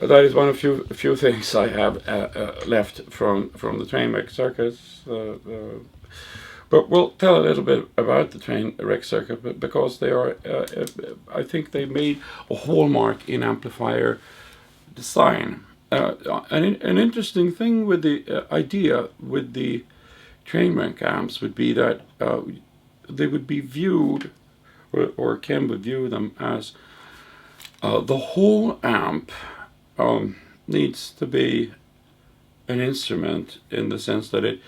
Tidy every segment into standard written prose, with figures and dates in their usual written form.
that is one of few things I have left from the Trainwreck circuits. But we'll tell a little bit about the Trainwreck circuit because they are, I think they made a hallmark in amplifier design. An interesting thing with the idea with the Trainwreck amps would be that they would be viewed, or Ken would view them as the whole amp needs to be an instrument in the sense that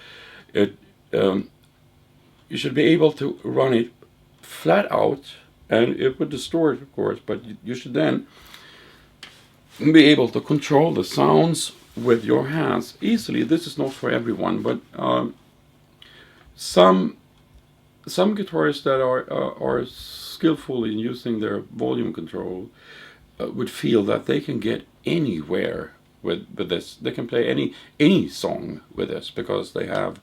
you should be able to run it flat out, and it would distort, of course, but you should then be able to control the sounds with your hands easily. This is not for everyone, but some guitarists that are skillful in using their volume control would feel that they can get anywhere with this. They can play any song with this because they have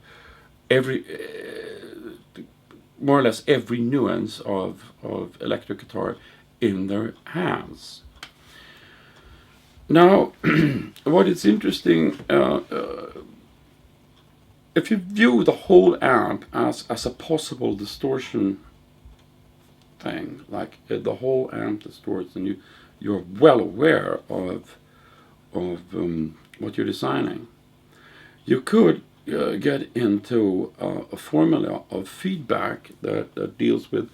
more or less every nuance of electric guitar in their hands. Now, what is interesting, if you view the whole amp as a possible distortion thing, like the whole amp distorts, and you're well aware of what you're designing, you could get into a formula of feedback that deals with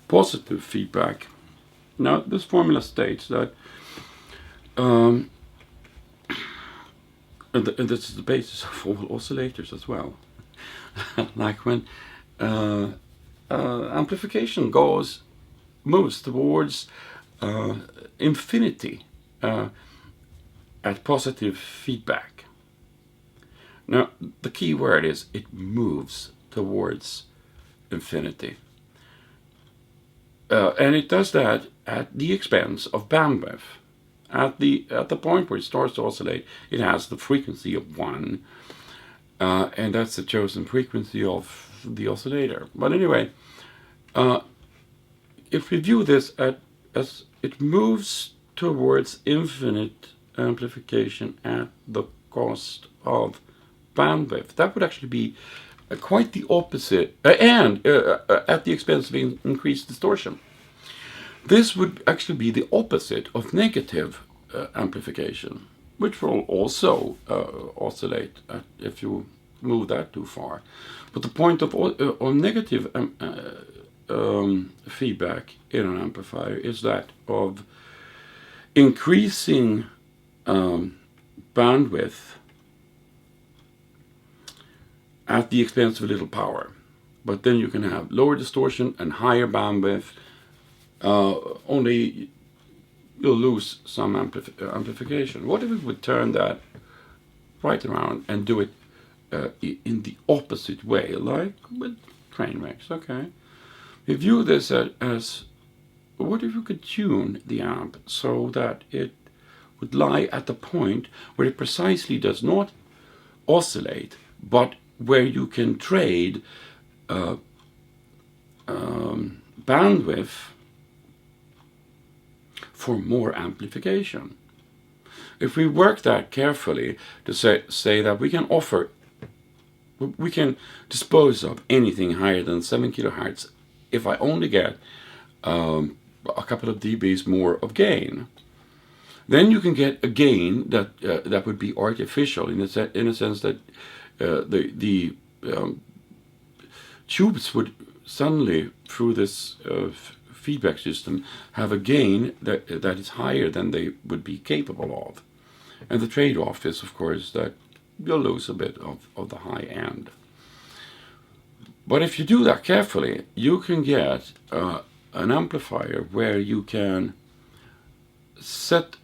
positive feedback. Now, this formula states that, and this is the basis of all oscillators as well, like when amplification moves towards infinity at positive feedback. Now, the key word is it moves towards infinity. And it does that at the expense of bandwidth. At the point where it starts to oscillate, it has the frequency of 1, and that's the chosen frequency of the oscillator. But anyway, if we view this as it moves towards infinite amplification at the cost of bandwidth, that would actually be quite the opposite, and at the expense of increased distortion. This would actually be the opposite of negative amplification, which will also oscillate if you move that too far. But the point of negative feedback in an amplifier is that of increasing bandwidth at the expense of a little power. But then you can have lower distortion and higher bandwidth. Only you'll lose some amplification. What if we would turn that right around and do it in the opposite way, like with Trainwrecks? Okay, we view this as what if you could tune the amp so that it would lie at the point where it precisely does not oscillate, but where you can trade bandwidth for more amplification. If we work that carefully to say that we can dispose of anything higher than 7 kilohertz if I only get a couple of dBs more of gain, then you can get a gain that would be artificial in a sense that the tubes would suddenly, through this feedback system, have a gain that is higher than they would be capable of. And the trade-off is, of course, that you'll lose a bit of the high end. But if you do that carefully, you can get an amplifier where you can set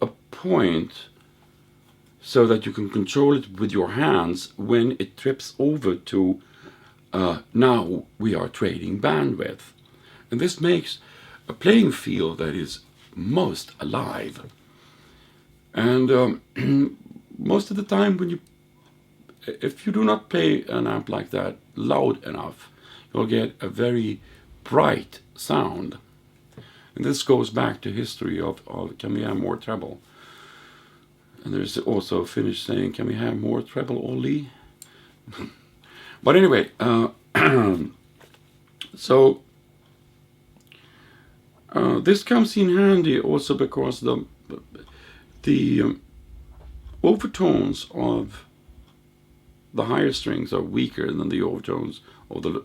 a point so that you can control it with your hands when it trips over to now we are trading bandwidth. And this makes a playing field that is most alive. And most of the time if you do not play an amp like that loud enough, you'll get a very bright sound. And this goes back to history of can we have more treble? And there's also a Finnish saying, can we have more treble Ollie? But anyway, so this comes in handy also because the overtones of the higher strings are weaker than the overtones of the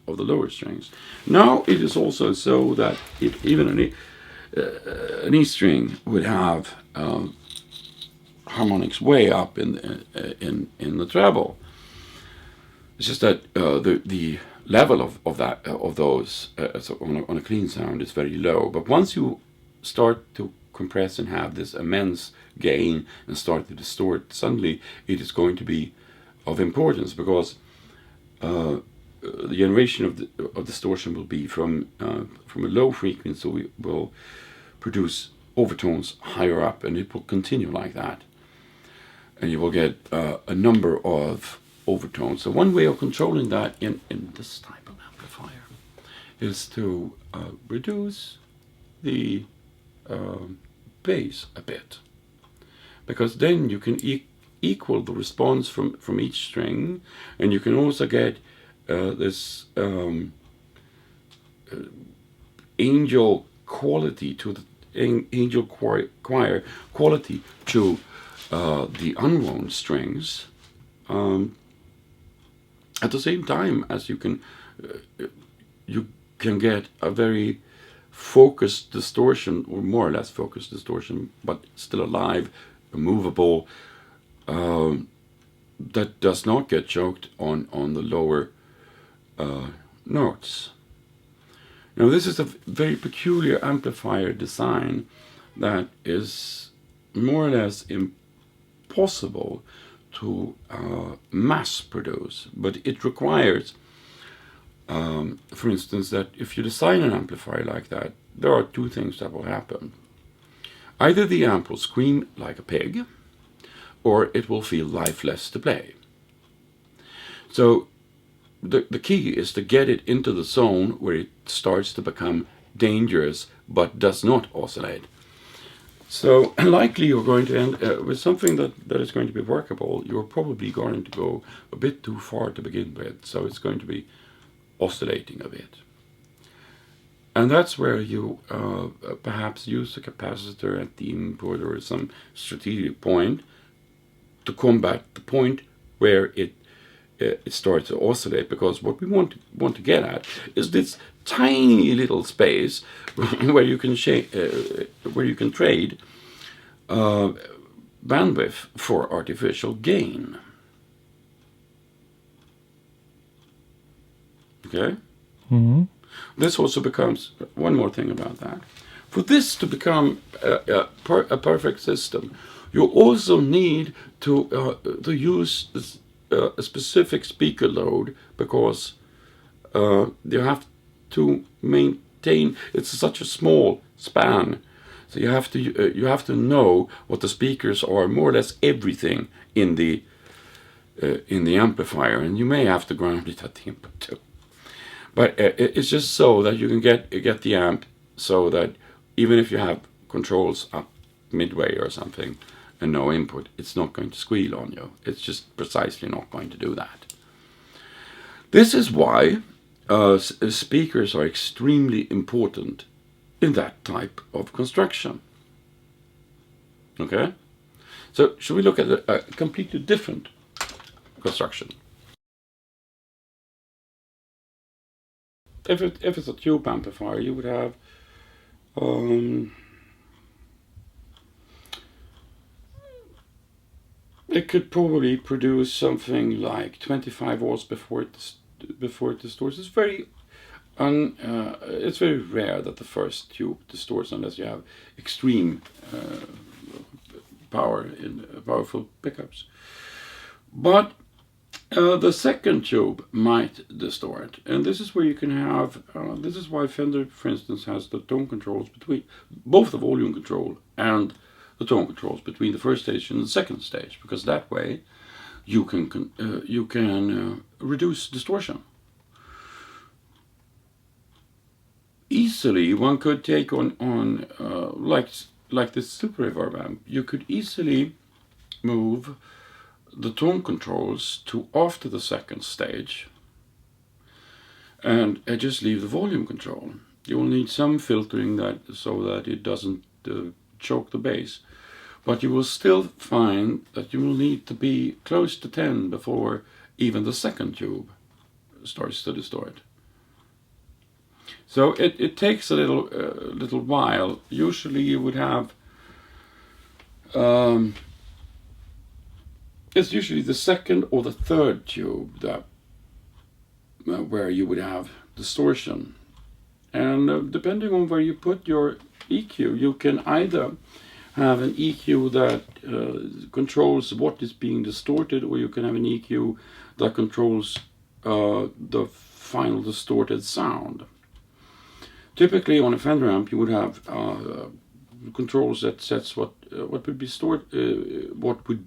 lower strings. Now it is also so that even an E string would have harmonics way up in the treble. It's just that the level of those so on a clean sound is very low. But once you start to compress and have this immense gain and start to distort, suddenly it is going to be of importance, because the generation of distortion will be from a low frequency, so we will produce overtones higher up, and it will continue like that, and you will get a number of overtones. So one way of controlling that in this type of amplifier is to reduce the bass a bit, because then you can equal the response from each string, and you can also get this angel quality to the angel choir quality to the unwound strings at the same time as you can get a very focused distortion, or more or less focused distortion, but still alive, movable, that does not get choked on the lower notes. Now this is a very peculiar amplifier design that is more or less impossible to mass produce, but it requires, for instance, that if you design an amplifier like that, there are two things that will happen. Either the amp will scream like a pig, or it will feel lifeless to play. So the key is to get it into the zone where it starts to become dangerous but does not oscillate. So likely you're going to end with something that is going to be workable. You're probably going to go a bit too far to begin with, so it's going to be oscillating a bit. And that's where you perhaps use a capacitor at the input or some strategic point to combat the point where it starts to oscillate, because what we want to get at is this tiny little space where you can trade bandwidth for artificial gain. Okay. Mm-hmm. This also becomes one more thing about that. For this to become a perfect system, you also need to use this, a specific speaker load, because you have to maintain. It's such a small span, so you have to know what the speakers are, more or less everything in the amplifier, and you may have to ground it at the input too. But it's just so that you can get the amp so that even if you have controls up midway or something and no input, it's not going to squeal on you. It's just precisely not going to do that. This is why speakers are extremely important in that type of construction. Okay? So should we look at a completely different construction? If it's a tube amplifier, you would have it could probably produce something like 25 volts before it distorts. It's very rare that the first tube distorts unless you have extreme powerful pickups. But the second tube might distort, and this is where you can have. This is why Fender, for instance, has the tone controls between both the volume control and the tone controls between the first stage and the second stage, because that way you can reduce distortion easily. One could take on like like this super reverb amp, you could easily move the tone controls to after the second stage and just leave the volume control. You will need some filtering that so that it doesn't choke the bass, but you will still find that you will need to be close to 10 before even the second tube starts to distort. So it takes a little while. Usually you would have it's usually the second or the third tube that where you would have distortion, and depending on where you put your EQ, you can either have an EQ that controls what is being distorted, or you can have an EQ that controls the final distorted sound. Typically on a Fender amp you would have controls that sets what would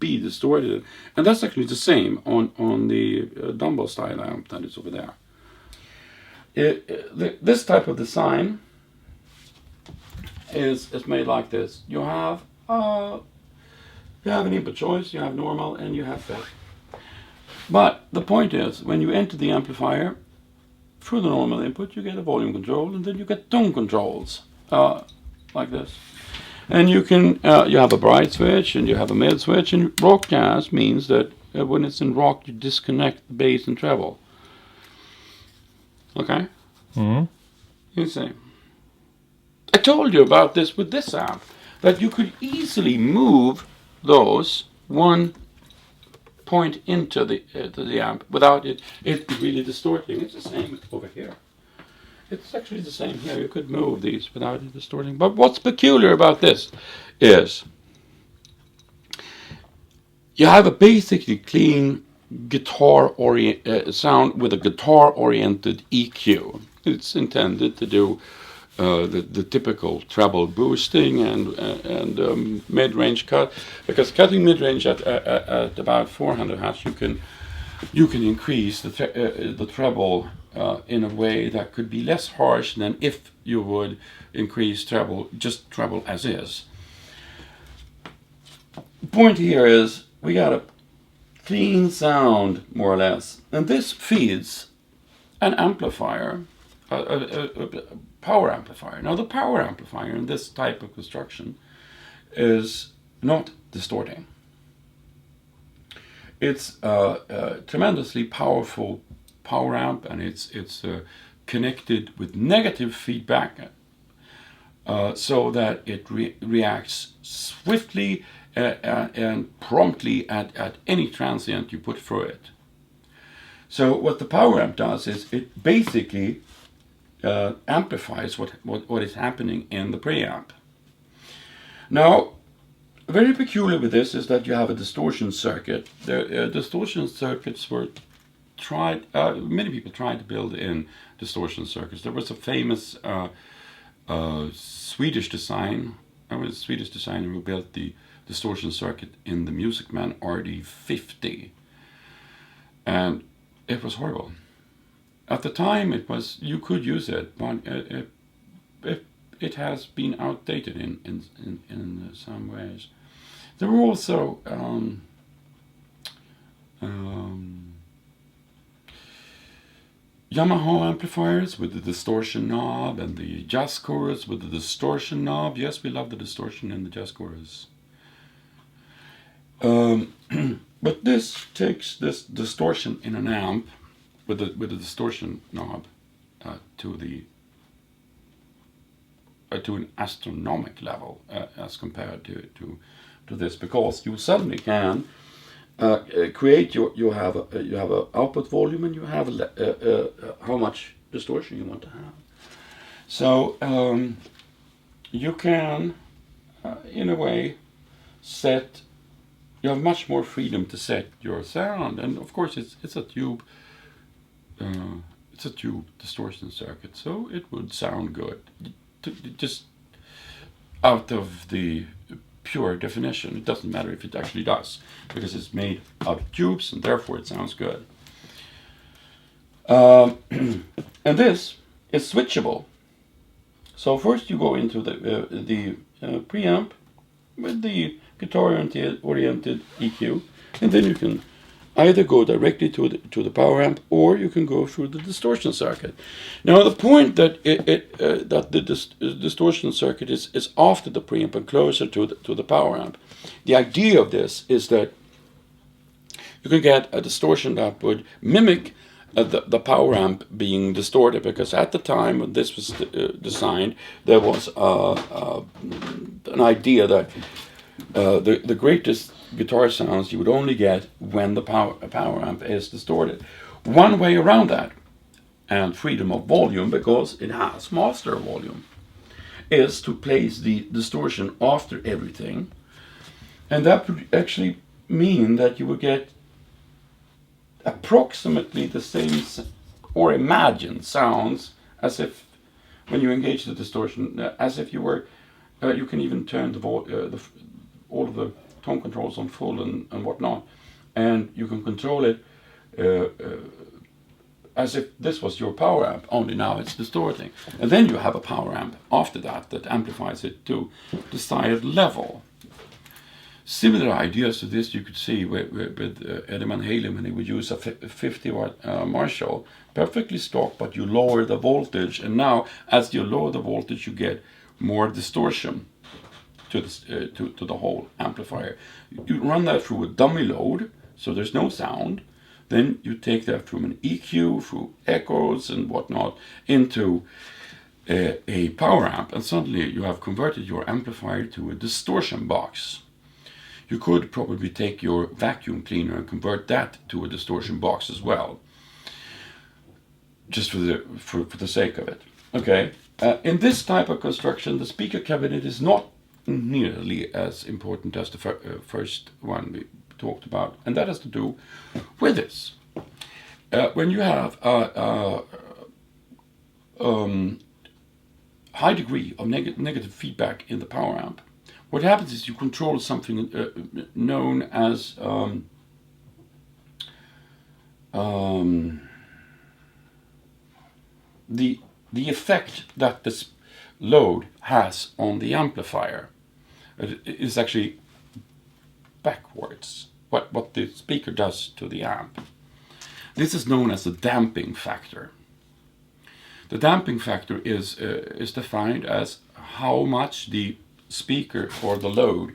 be distorted, and that's actually the same on the Dumble style amp that is over there. This type of design is made like this. You have an input choice, you have normal, and you have fade. But the point is, when you enter the amplifier through the normal input, you get a volume control, and then you get tone controls like this. And you can you have a bright switch and you have a mid switch, and rock jazz means that when it's in rock you disconnect the bass and treble. Okay? Mm-hmm. You see. I told you about this with this amp, that you could easily move those one point into the amp without it really distorting. It's the same over here. It's actually the same here. You could move these without it distorting. But what's peculiar about this is you have a basically clean guitar sound with a guitar-oriented EQ. It's intended to do the typical treble boosting and mid-range cut, because cutting mid-range at about 400 Hz, you can increase the treble in a way that could be less harsh than if you would increase treble as is. The point here is we got a clean sound, more or less, and this feeds an amplifier, a power amplifier. Now the power amplifier in this type of construction is not distorting. It's a tremendously powerful power amp, and it's connected with negative feedback so that it reacts swiftly and promptly at any transient you put through it. So what the power amp does is it basically amplifies what is happening in the preamp. Now, very peculiar with this is that you have a distortion circuit. The distortion circuits were tried. Many people tried to build in distortion circuits. There was a famous Swedish designer who built the distortion circuit in the Music Man RD50, and it was horrible. At the time, you could use it, but it has been outdated in some ways. There were also Yamaha amplifiers with the distortion knob, and the jazz chorus with the distortion knob. Yes, we love the distortion in the jazz chorus. But this takes this distortion in an amp with the distortion knob to an astronomical level as compared to this, because you suddenly can create you have a output volume, and you have how much distortion you want to have. So you can in a way you have much more freedom to set your sound, and of course it's a tube distortion circuit, so it would sound good just out of the pure definition. It doesn't matter if it actually does, because it's made out of tubes, and therefore it sounds good. And this is switchable. So first you go into the preamp with the guitar-oriented EQ, and then you can either go directly to the power amp, or you can go through the distortion circuit. Now, the point that the distortion circuit is after the preamp and closer to the power amp. The idea of this is that you can get a distortion that would mimic the power amp being distorted, because at the time when this was designed, there was an idea that the greatest guitar sounds you would only get when the power amp is distorted. One way around that, and freedom of volume, because it has master volume, is to place the distortion after everything, and that would actually mean that you would get approximately the same or imagined sounds as if when you engage the distortion, as if you were you can even turn all of the tone controls on full and whatnot, and you can control it as if this was your power amp, only now it's distorting. And then you have a power amp after that amplifies it to desired level. Similar ideas to this you could see with Eddie Van Halen, when he would use a 50 watt Marshall, perfectly stock, but you lower the voltage, and now as you lower the voltage you get more distortion to the whole amplifier. You run that through a dummy load, so there's no sound. Then you take that through an EQ, through echoes and whatnot, into a power amp, and suddenly you have converted your amplifier to a distortion box. You could probably take your vacuum cleaner and convert that to a distortion box as well, just for the sake of it. Okay. In this type of construction, the speaker cabinet is not nearly as important as the first one we talked about, and that has to do with this. When you have a high degree of negative feedback in the power amp, what happens is you control something known as the effect that this load has on the amplifier. It is actually backwards what the speaker does to the amp. This is known as the damping factor. The damping factor is defined as how much the speaker or the load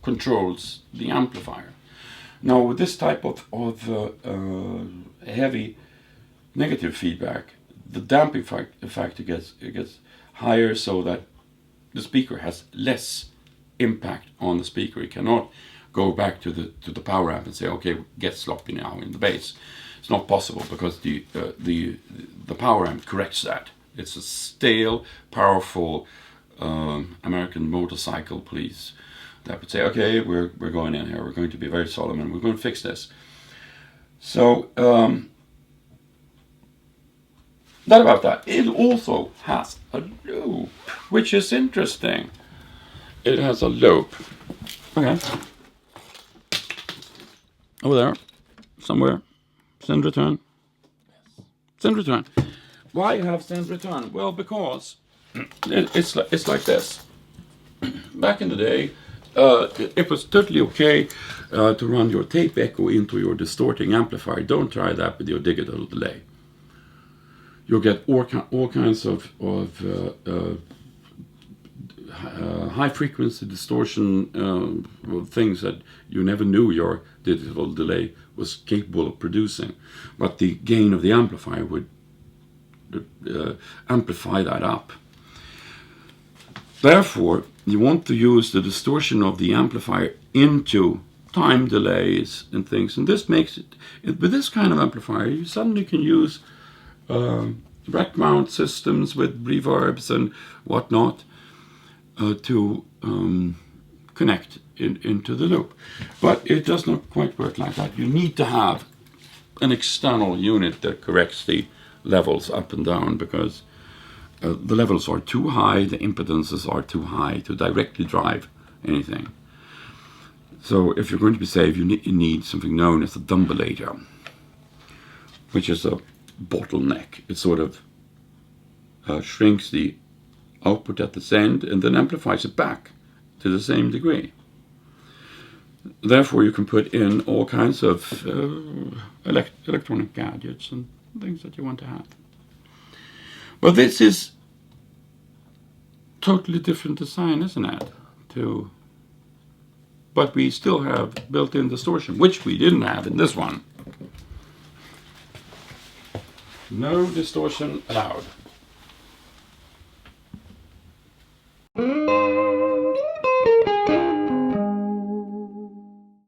controls the amplifier. Now, with this type of heavy negative feedback, the damping factor gets higher, so that the speaker has less impact on the speaker. It cannot go back to the power amp and say, okay, get sloppy now in the bass. It's not possible, because the power amp corrects that. It's a stale, powerful American motorcycle police that would say, okay, we're going in here, we're going to be very solemn, and we're going to fix this. So that about that. It also has a loop, which is interesting. It has a loop. Okay. Over there, somewhere. Send return. Send return. Why have send return? Well, because it's like this. Back in the day, it was totally okay to run your tape echo into your distorting amplifier. Don't try that with your digital delay. You'll get all kinds of high frequency distortion things that you never knew your digital delay was capable of producing. But the gain of the amplifier would amplify that up. Therefore, you want to use the distortion of the amplifier into time delays and things. And this makes it, with this kind of amplifier, you suddenly can use rack mount systems with reverbs and whatnot to connect into the loop. But it does not quite work like that. You need to have an external unit that corrects the levels up and down, because the levels are too high, the impedances are too high to directly drive anything. So if you're going to be safe, you need something known as a dumbulator, which is a bottleneck. It sort of shrinks the output at the end and then amplifies it back to the same degree. Therefore, you can put in all kinds of electronic gadgets and things that you want to have. Well, this is totally different design, isn't it? But we still have built-in distortion, which we didn't have in this one. No distortion allowed.